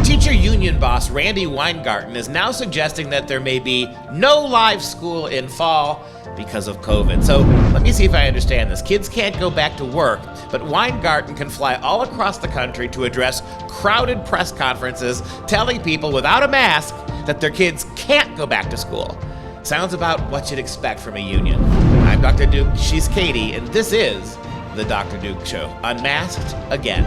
Teacher union boss Randi Weingarten is now suggesting that there may be no live school in fall because of COVID. So let me see if I understand this. Kids can't go back to work, but Weingarten can fly all across the country to address crowded press conferences telling people without a mask that their kids can't go back to school. Sounds about what you'd expect from a union. I'm Dr. Duke, she's Katie, and this is The Dr. Duke Show. Unmasked again.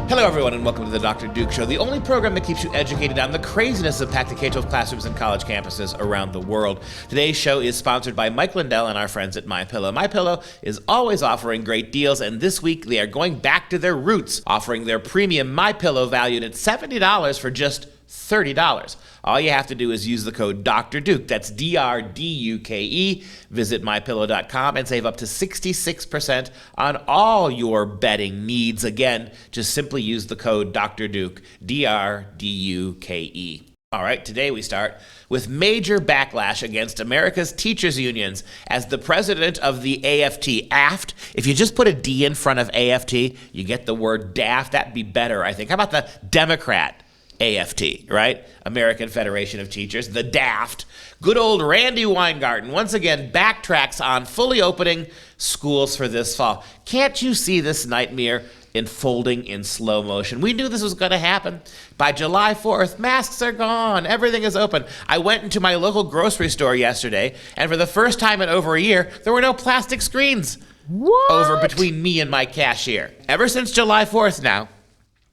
Hello, everyone, and welcome to the Dr. Duke Show, the only program that keeps you educated on the craziness of packed K-12 classrooms and college campuses around the world. Today's show is sponsored by Mike Lindell and our friends at MyPillow. MyPillow is always offering great deals, and this week they are going back to their roots, offering their premium MyPillow valued at $70 for just $30. All you have to do is use the code Dr. Duke. That's DRDUKE. Visit mypillow.com and save up to 66% on all your bedding needs. Again, just simply use the code Dr. Duke, DRDUKE. All right, today we start with major backlash against America's teachers unions as the president of the AFT, if you just put a D in front of AFT, you get the word daft. That'd be better, I think. How about the Democrat AFT, right? American Federation of Teachers, the DAFT. Good old Randi Weingarten once again backtracks on fully opening schools for this fall. Can't you see this nightmare unfolding in slow motion? We knew this was going to happen. By July 4th, masks are gone. Everything is open. I went into my local grocery store yesterday, and for the first time in over a year, there were no plastic screens over between me and my cashier. Ever since July 4th now,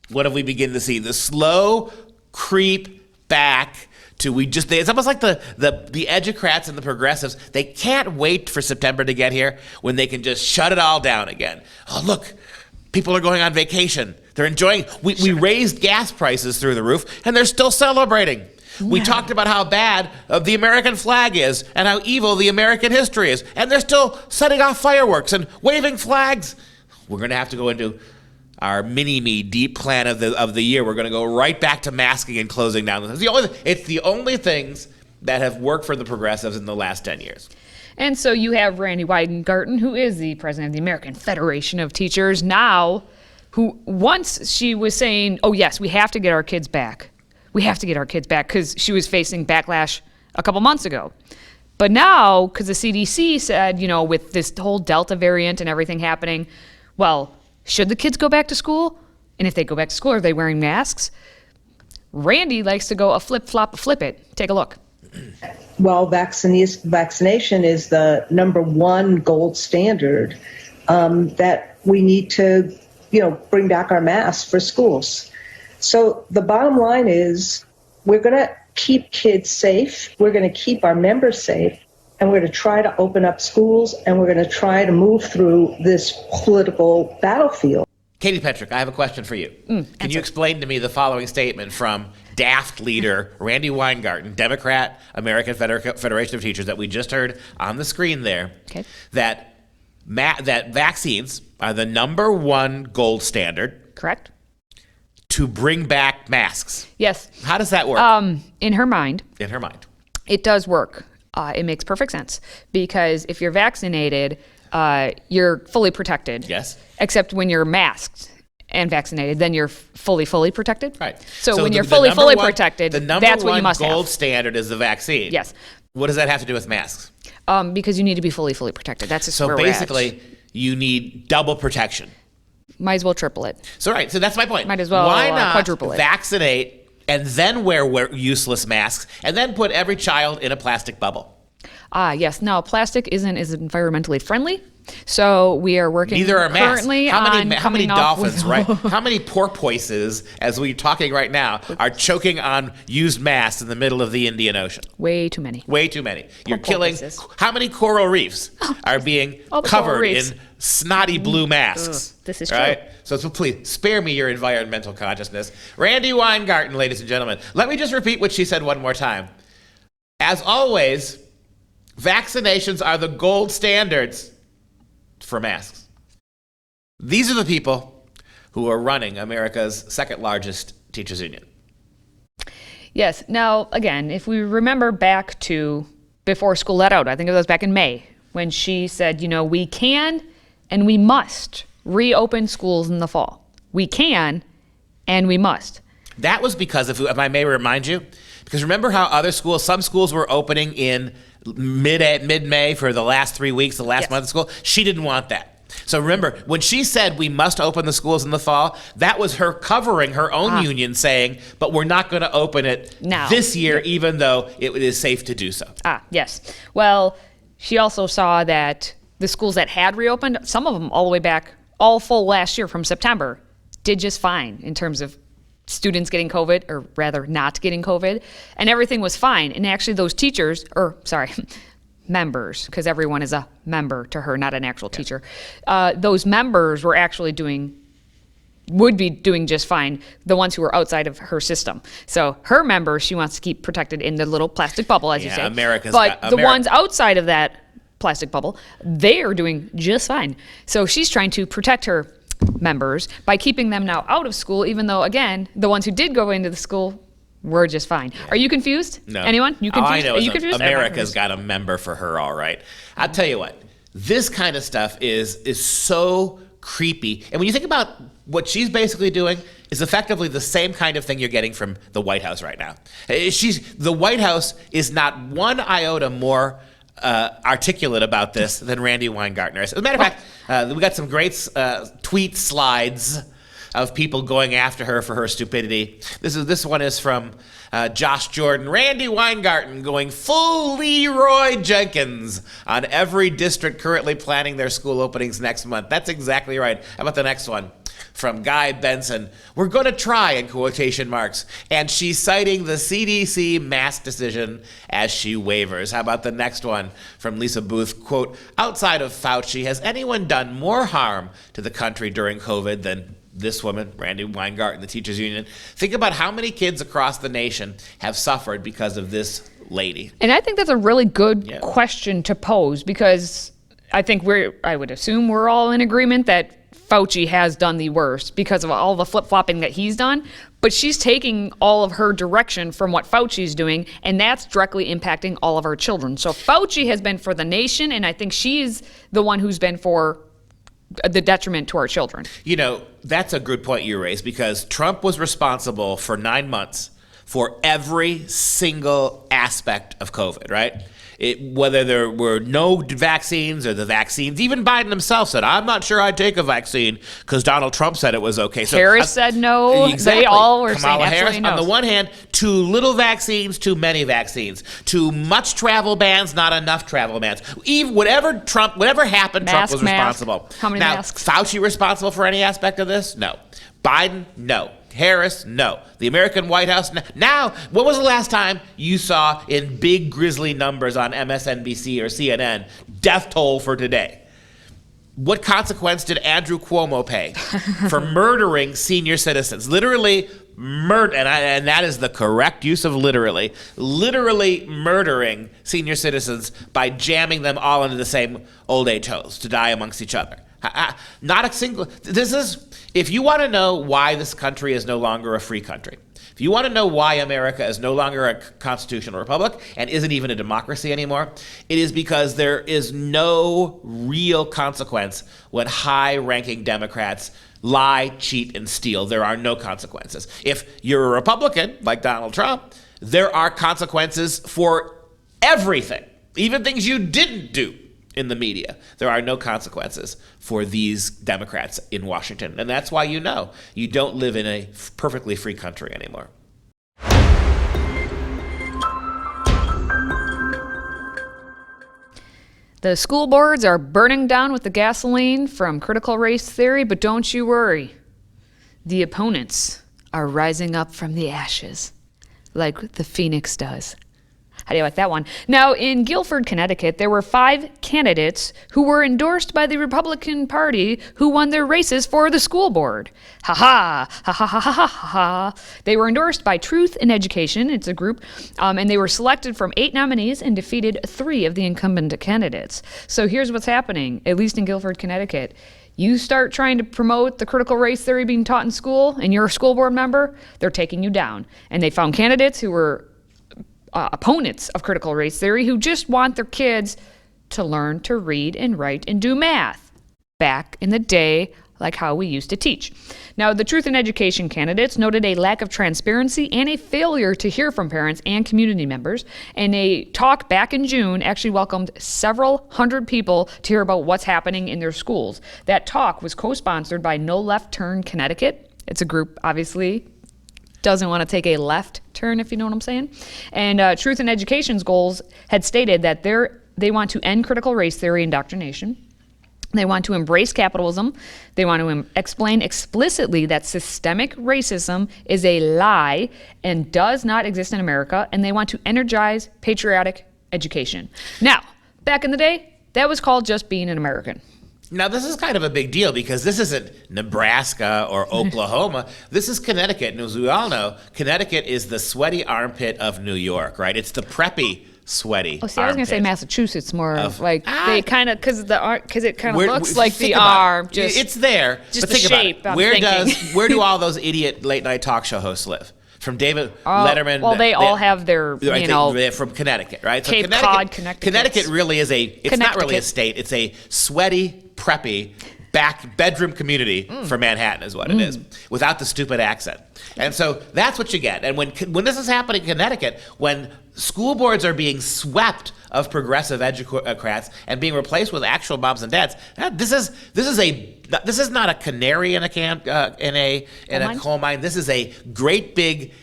what have we begun to see? The slow creep back to it's almost like the educrats and the progressives, they can't wait for September to get here when they can just shut it all down again. Oh, look, people are going on vacation. They're enjoying, we raised gas prices through the roof and they're still celebrating. Yeah. We talked about how bad the American flag is and how evil the American history is, and they're still setting off fireworks and waving flags. We're going to have to go into our mini-me deep plan of the year. We're going to go right back to masking and closing down. It's the only things that have worked for the progressives in the last 10 years. And so you have Randi Weingarten, who is the president of the American Federation of Teachers now, who once she was saying, oh yes, we have to get our kids back. We have to get our kids back, because she was facing backlash a couple months ago. But now, because the CDC said, with this whole Delta variant and everything happening, well, should the kids go back to school? And if they go back to school, are they wearing masks? Randi likes to go a flip-flop, a flip it. Take a look. Well, vaccination is the number one gold standard that we need to, bring back our masks for schools. So the bottom line is we're going to keep kids safe. We're going to keep our members safe. And we're going to try to open up schools, and we're going to try to move through this political battlefield. Katie Petrick, I have a question for you. Can you explain to me the following statement from DAFT leader Randi Weingarten, Democrat, American Federation of Teachers, that we just heard on the screen there, that vaccines are the number one gold standard. Correct. To bring back masks. Yes. How does that work? In her mind. In her mind. It does work. It makes perfect sense, because if you're vaccinated, you're fully protected. Yes. Except when you're masked and vaccinated, then you're fully protected. Right. So when you're fully protected, that's what you must have. The number one gold standard is the vaccine. Yes. What does that have to do with masks? Because you need to be fully protected. That's just where we're at. So basically, you need double protection. Might as well triple it. So that's my point. Might as well quadruple it. Vaccinate and then wear useless masks, and then put every child in a plastic bubble? Yes. Now, plastic isn't as environmentally friendly, so we are working currently on how many dolphins, right? How many porpoises, as we're talking right now, are choking on used masks in the middle of the Indian Ocean? Way too many. Way too many. You're killing. How many coral reefs are being covered in snotty blue masks? This is right? true. So please spare me your environmental consciousness. Randi Weingarten, ladies and gentlemen. Let me just repeat what she said one more time. As always, vaccinations are the gold standards for masks. These are the people who are running America's second largest teachers union. Yes. Now, again, if we remember back to before school let out. I think it was back in May when she said, we can and we must reopen schools in the fall. We can and we must. That was because, if I may remind you, because remember how some schools were opening in mid-May for the last 3 weeks, the last month of school? She didn't want that. So remember, when she said we must open the schools in the fall, that was her covering her own union saying, but we're not going to open it now this year, even though it is safe to do so. Yes. Well, she also saw that the schools that had reopened, some of them all the way back, all full last year from September, did just fine in terms of students getting COVID, or rather not getting COVID, and everything was fine. And actually those members, because everyone is a member to her, not an actual teacher. Those members were actually would be doing just fine, the ones who were outside of her system. So her members, she wants to keep protected in the little plastic bubble, as you say. But the ones outside of that plastic bubble, they are doing just fine. So she's trying to protect her members by keeping them now out of school, even though, again, the ones who did go into the school were just fine. Yeah. Are you confused? No. Anyone? You confused? All I know Are you is confused? America's got a member for her, all right. I'll tell you what, this kind of stuff is so creepy. And when you think about what she's basically doing, is effectively the same kind of thing you're getting from the White House right now. The White House is not one iota more articulate about this than Randi Weingarten is. As a matter of fact, we got some great tweet slides of people going after her for her stupidity. This one is from Josh Jordan. Randi Weingarten going full Leroy Jenkins on every district currently planning their school openings next month. That's exactly right. How about the next one? From Guy Benson. We're going to try, in quotation marks. And she's citing the CDC mask decision as she wavers. How about the next one? From Lisa Booth. Quote, outside of Fauci, has anyone done more harm to the country during COVID than this woman, Randi Weingarten, the teachers union? Think about how many kids across the nation have suffered because of this lady. And I think that's a really good question to pose, because I think I would assume we're all in agreement that Fauci has done the worst because of all the flip-flopping that he's done, but she's taking all of her direction from what Fauci's doing, and that's directly impacting all of our children. So Fauci has been for the nation, and I think she's the one who's been for the detriment to our children. That's a good point you raised, because Trump was responsible for 9 months for every single aspect of COVID, right? Whether there were no vaccines or the vaccines, even Biden himself said, I'm not sure I'd take a vaccine because Donald Trump said it was okay. So Harris said no. Exactly. They all were Kamala saying Harris, no. on the one hand, too little vaccines, too many vaccines, too much travel bans, not enough travel bans. Whatever happened, Trump was responsible. How many masks? Fauci responsible for any aspect of this? No. Biden? No. Harris, no. The American White House, no. Now, when was the last time you saw in big grisly numbers on MSNBC or CNN, death toll for today? What consequence did Andrew Cuomo pay for murdering senior citizens? Literally murder, and that is the correct use of literally murdering senior citizens by jamming them all into the same old age homes to die amongst each other. Not a single. If you want to know why this country is no longer a free country, if you want to know why America is no longer a constitutional republic and isn't even a democracy anymore, it is because there is no real consequence when high-ranking Democrats lie, cheat, and steal. There are no consequences. If you're a Republican, like Donald Trump, there are consequences for everything, even things you didn't do. In the media, there are no consequences for these Democrats in Washington. And that's why you don't live in a perfectly free country anymore. The school boards are burning down with the gasoline from critical race theory, but don't you worry. The opponents are rising up from the ashes, like the phoenix does. How do you like that one? Now, in Guilford, Connecticut, there were 5 candidates who were endorsed by the Republican Party who won their races for the school board. Ha ha, ha ha ha ha ha ha. They were endorsed by Truth in Education, it's a group, and they were selected from 8 nominees and defeated 3 of the incumbent candidates. So here's what's happening, at least in Guilford, Connecticut. You start trying to promote the critical race theory being taught in school, and you're a school board member, they're taking you down. And they found candidates who were opponents of critical race theory who just want their kids to learn to read and write and do math back in the day, like how we used to teach. Now, the Truth in Education candidates noted a lack of transparency and a failure to hear from parents and community members. And a talk back in June actually welcomed several hundred people to hear about what's happening in their schools. That talk was co-sponsored by No Left Turn Connecticut. It's a group, obviously, doesn't want to take a left turn, if you know what I'm saying. And Truth in Education's goals had stated that they want to end critical race theory indoctrination. They want to embrace capitalism. They want to explain explicitly that systemic racism is a lie and does not exist in America. And they want to energize patriotic education. Now, back in the day, that was called just being an American. Now, this is kind of a big deal because this isn't Nebraska or Oklahoma. This is Connecticut. And as we all know, Connecticut is the sweaty armpit of New York, right? It's the preppy sweaty Oh, see, I was going to say Massachusetts more of like they kind of because it kind of looks like the arm. Just it's there. Just but the think shape. About it. I'm Where do all those idiot late night talk show hosts live? From David Letterman. Well, they all have their they're from Connecticut, right? So Cape Cod, Connecticut. Connecticut really is it's not really a state. It's a sweaty, preppy bedroom community for Manhattan is what it is, without the stupid accent. And so that's what you get. And when this is happening in Connecticut, when school boards are being swept of progressive educrats and being replaced with actual moms and dads, this is not a canary in a coal mine. This is a great big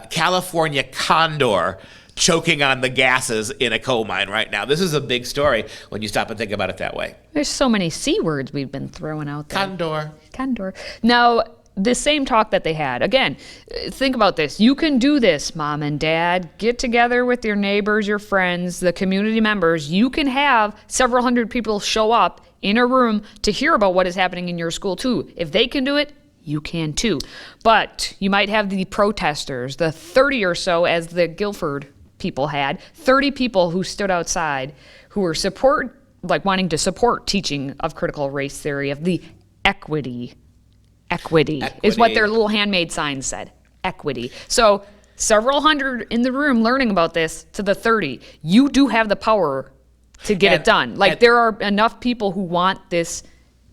California condor choking on the gases in a coal mine right now. This is a big story when you stop and think about it that way. There's so many C words we've been throwing out there. Condor. Now, the same talk that they had, again, think about this. You can do this, mom and dad. Get together with your neighbors, your friends, the community members. You can have several hundred people show up in a room to hear about what is happening in your school, too. If they can do it, you can, too. But you might have the protesters, the 30 or so, as the Guilford people had, 30 people who stood outside who were wanting to support teaching of critical race theory, of the equity is what their little handmade sign said. Equity. So several hundred in the room learning about this to the 30. You do have the power to get it done. There are enough people who want this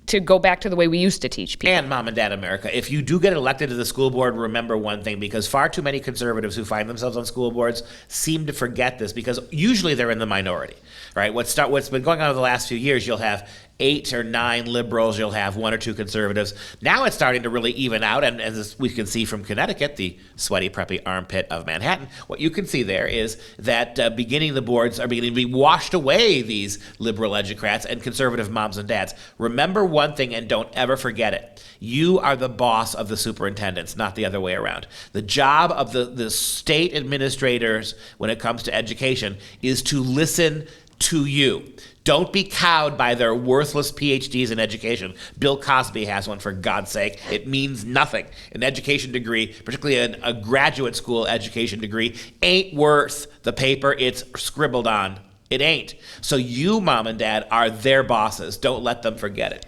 to go back to the way we used to teach people. And Mom and Dad America, if you do get elected to the school board, remember one thing, because far too many conservatives who find themselves on school boards seem to forget this, because usually they're in the minority, right? What's been going on over the last few years, you'll have 8 or 9 liberals, you'll have 1 or 2 conservatives. Now it's starting to really even out, and as we can see from Connecticut, the sweaty, preppy armpit of Manhattan, what you can see there is that the boards are beginning to be washed away, these liberal educrats and conservative moms and dads. Remember one thing, and don't ever forget it. You are the boss of the superintendents, not the other way around. The job of the state administrators when it comes to education is to listen to you. Don't be cowed by their worthless PhDs in education. Bill Cosby has one, for God's sake. It means nothing. An education degree, particularly a graduate school education degree, ain't worth the paper it's scribbled on. It ain't. So you, Mom and Dad, are their bosses. Don't let them forget it.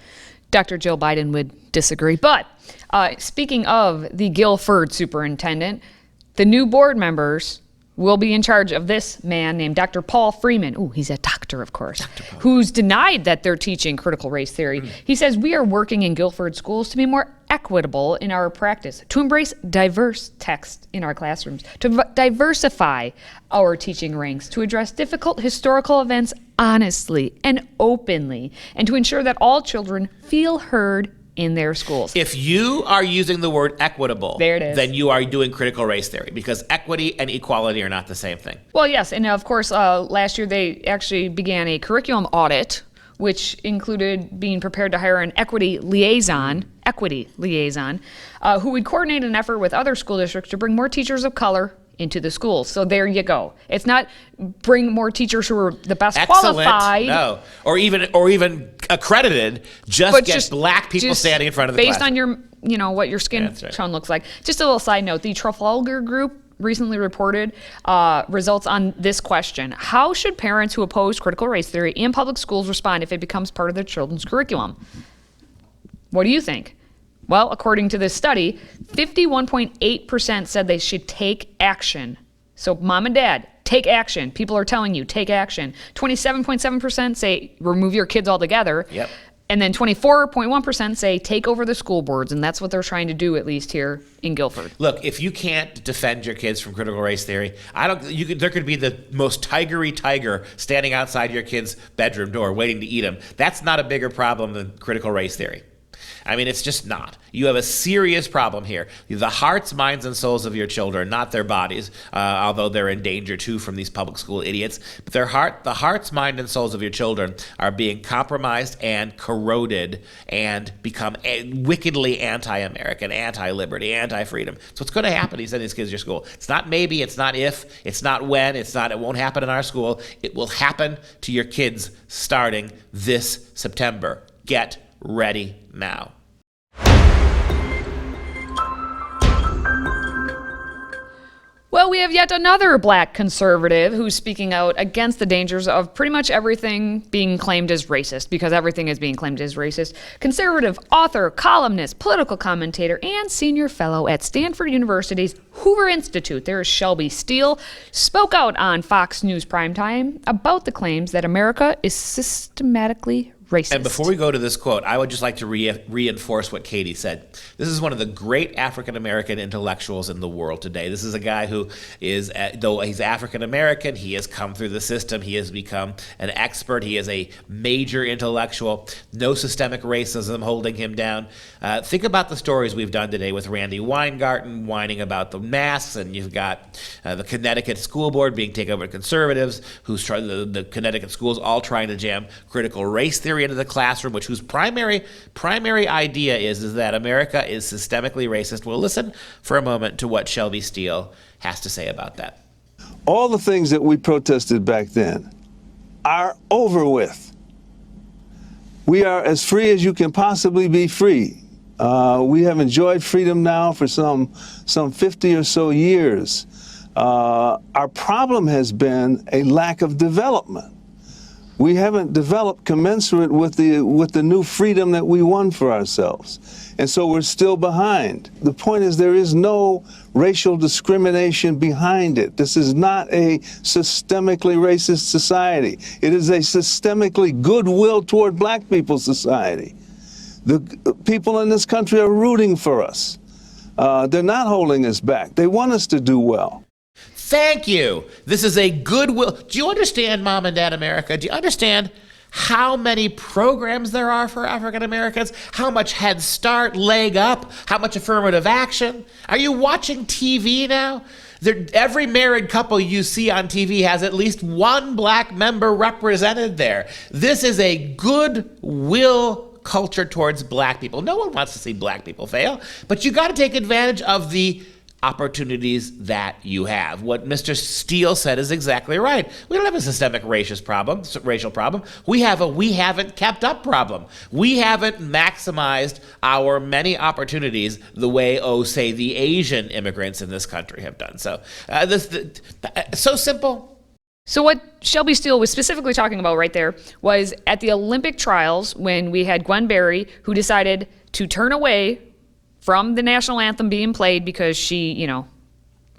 Dr. Jill Biden would disagree. But speaking of the Guilford superintendent, the new board members will be in charge of this man named Dr. Paul Freeman. Ooh, he's a doctor, of course, who's denied that they're teaching critical race theory. He says, we are working in Guilford schools to be more equitable in our practice, to embrace diverse text in our classrooms, to diversify our teaching ranks, to address difficult historical events honestly and openly, and to ensure that all children feel heard in their schools. If you are using the word equitable, there it is, then you are doing critical race theory, because equity and equality are not the same thing. Well, yes, and of course, last year they actually began a curriculum audit, which included being prepared to hire an equity liaison, who would coordinate an effort with other school districts to bring more teachers of color into the schools. So there you go. It's not bring more teachers who are the best qualified. No, or even accredited. Just black people standing in front of the based class. on your, what your skin tone looks like. Just a little side note: the Trafalgar Group recently reported results on this question: how should parents who oppose critical race theory in public schools respond if it becomes part of their children's curriculum? What do you think? Well, according to this study, 51.8% said they should take action. So mom and dad, Take action. People are telling you, take action. 27.7% say remove your kids altogether. Yep. And then 24.1% say take over the school boards, and that's what they're trying to do, at least here in Guilford. Look, if you can't defend your kids from critical race theory, there could be the most tigery tiger standing outside your kid's bedroom door waiting to eat them. That's not a bigger problem than critical race theory. I mean, it's just not. You have a serious problem here. The hearts, minds, and souls of your children, not their bodies, although they're in danger too from these public school idiots. But the hearts, mind, and souls of your children are being compromised and corroded and become wickedly anti-American, anti-liberty, anti-freedom. So what's going to happen? He sent these kids to your school. It's not maybe, it's not if, it's not when, it won't happen in our school. It will happen to your kids starting this September. Get ready now. Well, we have yet another black conservative who's speaking out against the dangers of pretty much everything being claimed as racist, because everything is being claimed as racist. Conservative author, columnist, political commentator, and senior fellow at Stanford University's Hoover Institute, there is Shelby Steele, spoke out on Fox News Primetime about the claims that America is systematically racist. And before we go to this quote, I would just like to reinforce what Katie said. This is one of the great African-American intellectuals in the world today. This is a guy who is, though he's African-American, he has come through the system. He has become an expert. He is a major intellectual. No systemic racism holding him down. Think about the stories we've done today with Randi Weingarten whining about the masks, and you've got the Connecticut school board being taken over by conservatives, who's trying the Connecticut schools all trying to jam critical race theory into the classroom, whose primary idea is that America is systemically racist. We'll listen for a moment to what Shelby Steele has to say about that. All the things that we protested back then are over with. We are as free as you can possibly be free. We have enjoyed freedom now for some 50 or so years. Our problem has been a lack of development. We haven't developed commensurate with the new freedom that we won for ourselves. And so we're still behind. The point is there is no racial discrimination behind it. This is not a systemically racist society. It is a systemically goodwill toward black people society. The people in this country are rooting for us. They're not holding us back. They want us to do well. Thank you. This is a goodwill. Do you understand, Mom and Dad America? Do you understand how many programs there are for African Americans? How much Head Start, Leg Up, how much affirmative action? Are you watching TV now? Every married couple you see on TV has at least one black member represented there. This is a goodwill culture towards black people. No one wants to see black people fail, but you got to take advantage of the opportunities that you have. What Mr. Steele said is exactly right. We don't have a systemic racial problem. We have a we haven't kept up problem. We haven't maximized our many opportunities the way, say, the Asian immigrants in this country have done. So, so simple. So what Shelby Steele was specifically talking about right there was at the Olympic trials when we had Gwen Berry, who decided to turn away from the national anthem being played because she,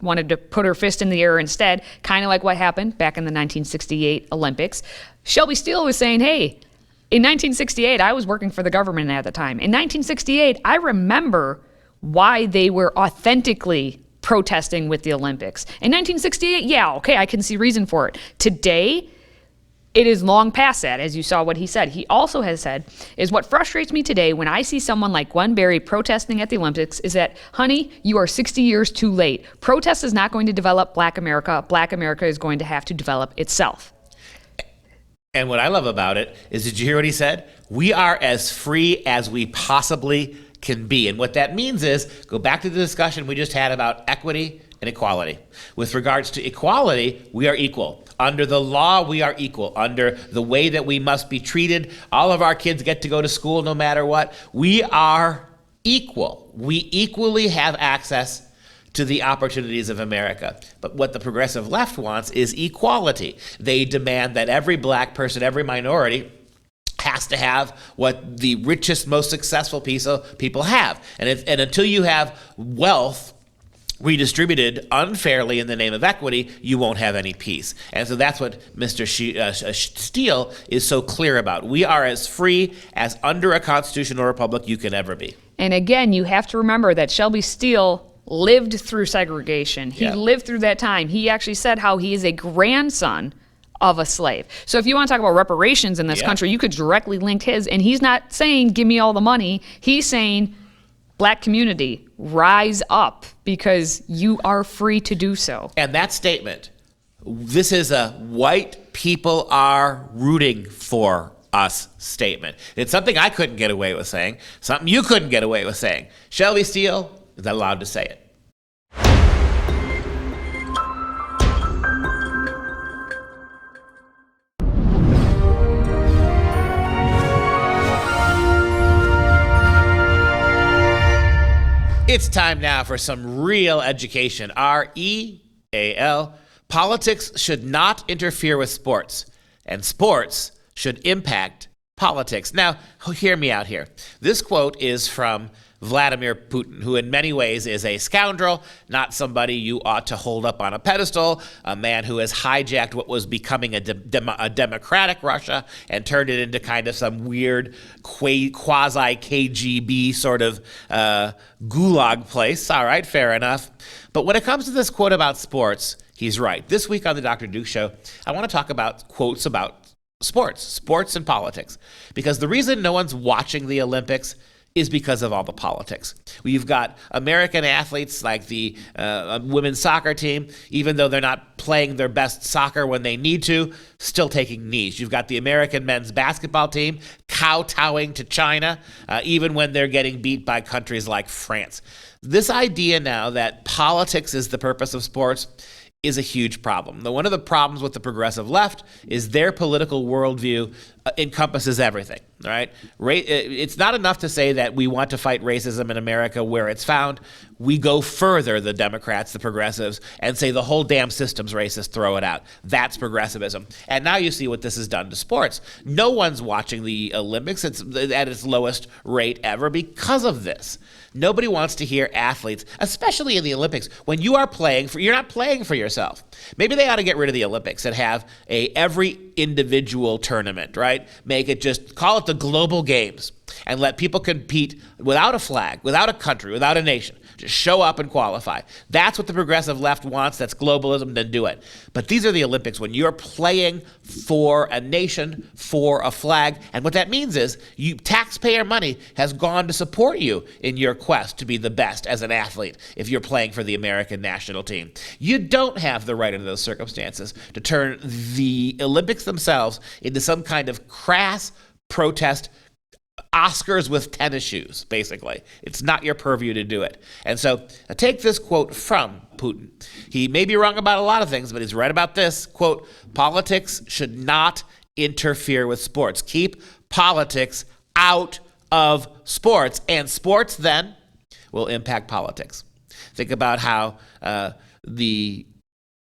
wanted to put her fist in the air instead, kind of like what happened back in the 1968 Olympics. Shelby Steele was saying, hey, in 1968, I was working for the government at the time. In 1968, I remember why they were authentically protesting with the Olympics. In 1968, yeah, okay, I can see reason for it. Today, it is long past that, as you saw what he said. He also has said, is what frustrates me today when I see someone like Gwen Berry protesting at the Olympics is that, honey, you are 60 years too late. Protest is not going to develop Black America. Black America is going to have to develop itself. And what I love about it is, did you hear what he said? We are as free as we possibly can be. And what that means is, go back to the discussion we just had about equity and equality. With regards to equality, we are equal. Under the law, we are equal. Under the way that we must be treated, all of our kids get to go to school no matter what. We are equal. We equally have access to the opportunities of America. But what the progressive left wants is equality. They demand that every black person, every minority, has to have what the richest, most successful people have. And until you have wealth redistributed unfairly in the name of equity, you won't have any peace. And so that's what Mr. Steele is so clear about. We are as free as under a constitutional republic you can ever be. And again, you have to remember that Shelby Steele lived through segregation. He lived through that time. He actually said how he is a grandson of a slave. So if you want to talk about reparations in this country, you could directly link his. And he's not saying, give me all the money. He's saying, Black community, rise up because you are free to do so. And that statement, this is a white people are rooting for us statement. It's something I couldn't get away with saying, something you couldn't get away with saying. Shelby Steele is allowed to say it. It's time now for some real education. REAL. Politics should not interfere with sports, and sports should impact politics. Now, hear me out here. This quote is from Vladimir Putin, who in many ways is a scoundrel, not somebody you ought to hold up on a pedestal, a man who has hijacked what was becoming a democratic Russia and turned it into kind of some weird quasi-KGB sort of gulag place. All right, fair enough. But when it comes to this quote about sports, he's right. This week on the Dr. Duke Show, I want to talk about quotes about sports and politics, because the reason no one's watching the Olympics is because of all the politics. You've got American athletes like the women's soccer team, even though they're not playing their best soccer when they need to, still taking knees. You've got the American men's basketball team kowtowing to China, even when they're getting beat by countries like France. This idea now that politics is the purpose of sports is a huge problem. One of the problems with the progressive left is their political worldview encompasses everything, right? It's not enough to say that we want to fight racism in America where it's found. We go further, the Democrats, the progressives, and say the whole damn system's racist, throw it out. That's progressivism. And now you see what this has done to sports. No one's watching the Olympics. It's at its lowest rate ever because of this. Nobody wants to hear athletes, especially in the Olympics, when you are playing you're not playing for yourself. Maybe they ought to get rid of the Olympics and have every individual tournament, right? Call it the global games and let people compete without a flag, without a country, without a nation. Just show up and qualify. That's what the progressive left wants. That's globalism. Then do it. But these are the Olympics when you're playing for a nation, for a flag. And what that means is taxpayer money has gone to support you in your quest to be the best as an athlete if you're playing for the American national team. You don't have the right under those circumstances to turn the Olympics themselves into some kind of crass protest Oscars with tennis shoes, basically. It's not your purview to do it. And so take this quote from Putin. He may be wrong about a lot of things, but he's right about this. Quote, politics should not interfere with sports. Keep politics out of sports. And sports then will impact politics. Think about how the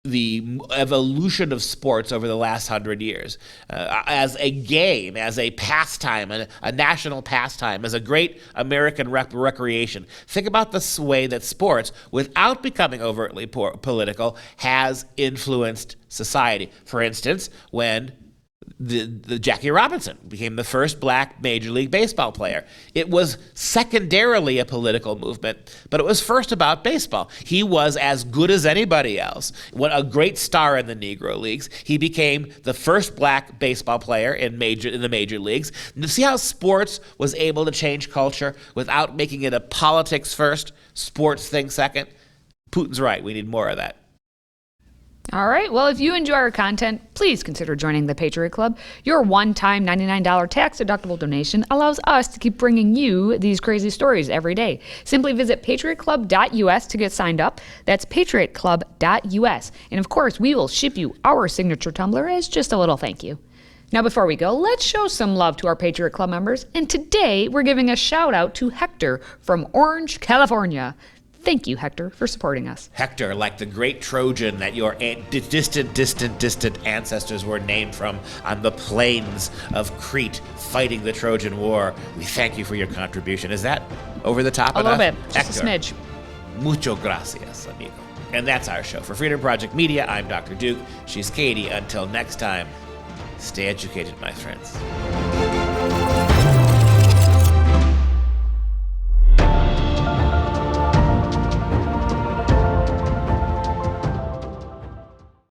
evolution of sports over the last 100 years as a game, as a pastime, a national pastime, as a great American recreation. Think about the way that sports, without becoming overtly political, has influenced society. For instance, when the Jackie Robinson became the first black Major League Baseball player. It was secondarily a political movement, but it was first about baseball. He was as good as anybody else. A great star in the Negro Leagues. He became the first black baseball player in the major leagues. And see how sports was able to change culture without making it a politics first, sports thing second? Putin's right. We need more of that. All right. Well, if you enjoy our content, please consider joining the Patriot Club. Your one-time $99 tax-deductible donation allows us to keep bringing you these crazy stories every day. Simply visit patriotclub.us to get signed up. That's patriotclub.us. And of course, we will ship you our signature tumbler as just a little thank you. Now, before we go, let's show some love to our Patriot Club members. And today, we're giving a shout-out to Hector from Orange, California. Thank you, Hector, for supporting us. Hector, like the great Trojan that your distant ancestors were named from on the plains of Crete fighting the Trojan War. We thank you for your contribution. Is that over the top enough? A little bit, just Hector. a smidge. Mucho gracias, amigo. And that's our show. For Freedom Project Media, I'm Dr. Duke. She's Katie. Until next time, stay educated, my friends.